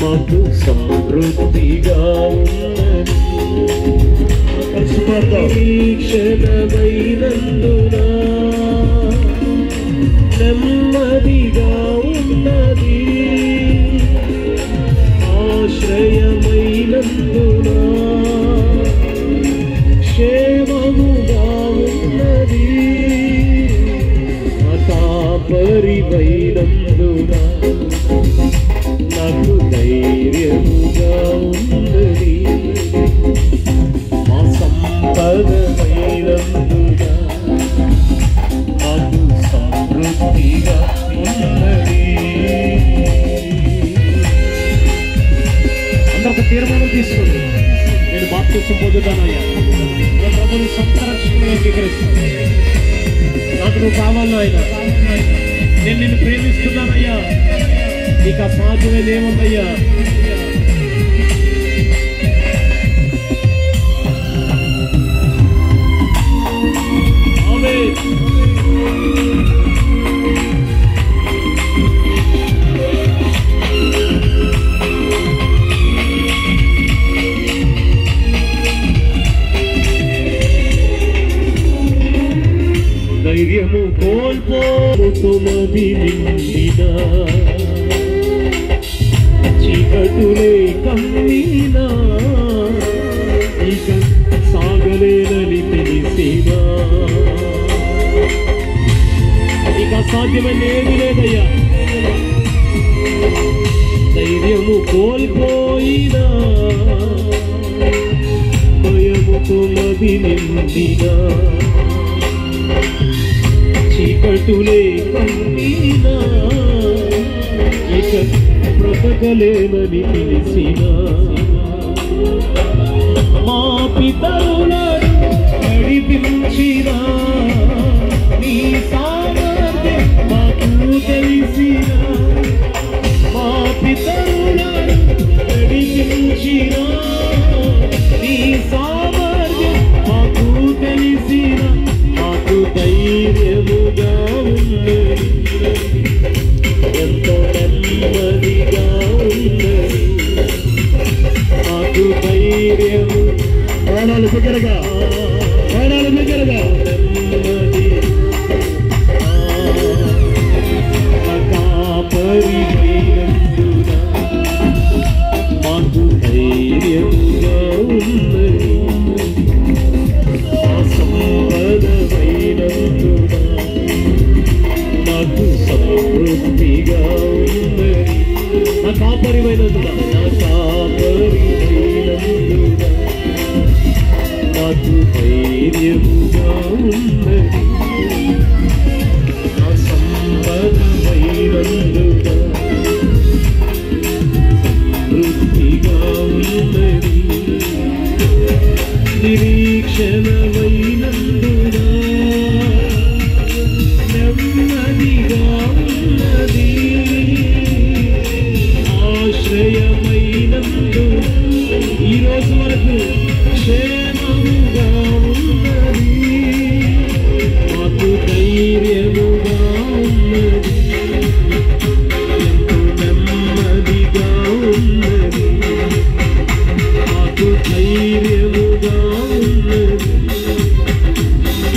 మాకు సమృద్ధిగా క్షణమైనందునా నెమ్మదిగా ఉన్నది ఆశ్రయమైనందునా క్షేమముగా ఉన్నది పరివైనందునా నాకు ధైర్యముగా ఉన్నది మా సంపదమైనందునా నాకు సమృద్ధిగా ఉన్నది. అందరూ ఒక తీర్మానం తీసుకోండి. నేను బాప్తిసం పొందుతానయ్యా, ప్రభుని సంరక్షణ అంగీకరిస్తాను. నాకు నువ్వు కావాలా ఆయన, నేను నిన్ను ప్రేమిస్తున్నానయ్యా, నీకు అసాధ్యమైన ఏముందయ్యా. ధైర్యము కోల్పోతున్నది నిండినా చీకటులే కమ్మినా ఇక సాగలేనని తెలిసినా ఇక సాధ్యమైన ఏది లేదయ్యా. ధైర్యము కోల్పోయినా భయముతో మది నిండినా చీకటులే కమ్మినా ఇక బ్రతకలేనని తెలిసినా మా పితరులను నడిపించినా నీ సామర్థ్యం మాకు తెలిసినా మా పితరులను నడిపించినా నీ సామర్థ్యం మాకు తెలిసినా మాకు ధైర్యముగా ఉన్నది ఎంతో నెమ్మదిగా ఉన్నది మాకు ధైర్యము. ప్రాణాలు దగ్గరగా నెమ్మది పరిమైనందునా మాకు ధైర్యముగా ఉన్నది సంపదమైనందునా నాకు సమృద్ధిగా ఉన్నది నా కాపరిమైనందునా నాకు ధైర్యముగా ఉన్నది నా సంపదమైనందునా సమృద్ధిగా ఉన్నది నిరీక్షణమైనందునా నెమ్మదిగా ఉన్నది ఆశ్రయమైనందు ఈ రోజు వరకు క్షేమముగా ఉన్నది మాకు ధైర్యముగా ఉన్నది ఎంతో నెమ్మదిగా ఉన్నది మాకు ధైర్యముగా ఉన్నది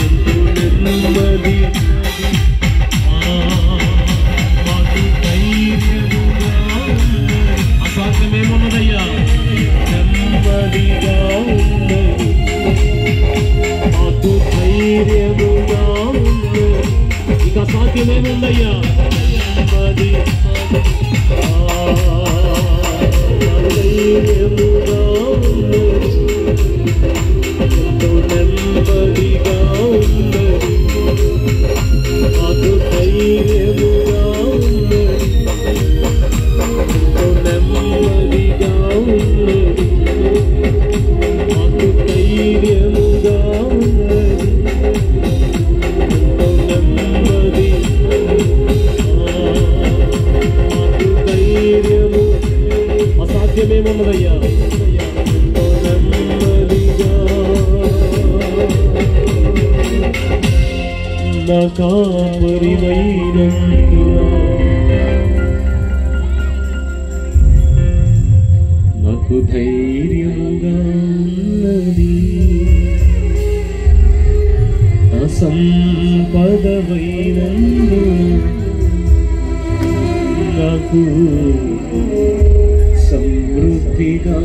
ఎంతో నెమ్మది మాకు ధైర్యముగా ఉన్నది అసాధ్యమేమున్నదయ్యా నెమ్మదిగా ఉన్నది మాకు ధైర్యముగా ఉన్నది ఇక సాధ్యమేముందయ్యా నెమ్మది ధైర్యముగా ఉన్నది ఎంతో నెమ్మదిగా ఉన్నది మాకు ధైర్యముగా ఉన్నది ఎంతో నెమ్మదిగా ఉన్నది మాకు ధైర్యముగా ఉన్నది ఎంతో నెమ్మది మాకు ధైర్యము అసాధ్యమేమున్నదయ్యా ఎంతో నెమ్మదిగా నా కాపరిమైనందునా పదవైనందున నాకు సమృద్ధిగా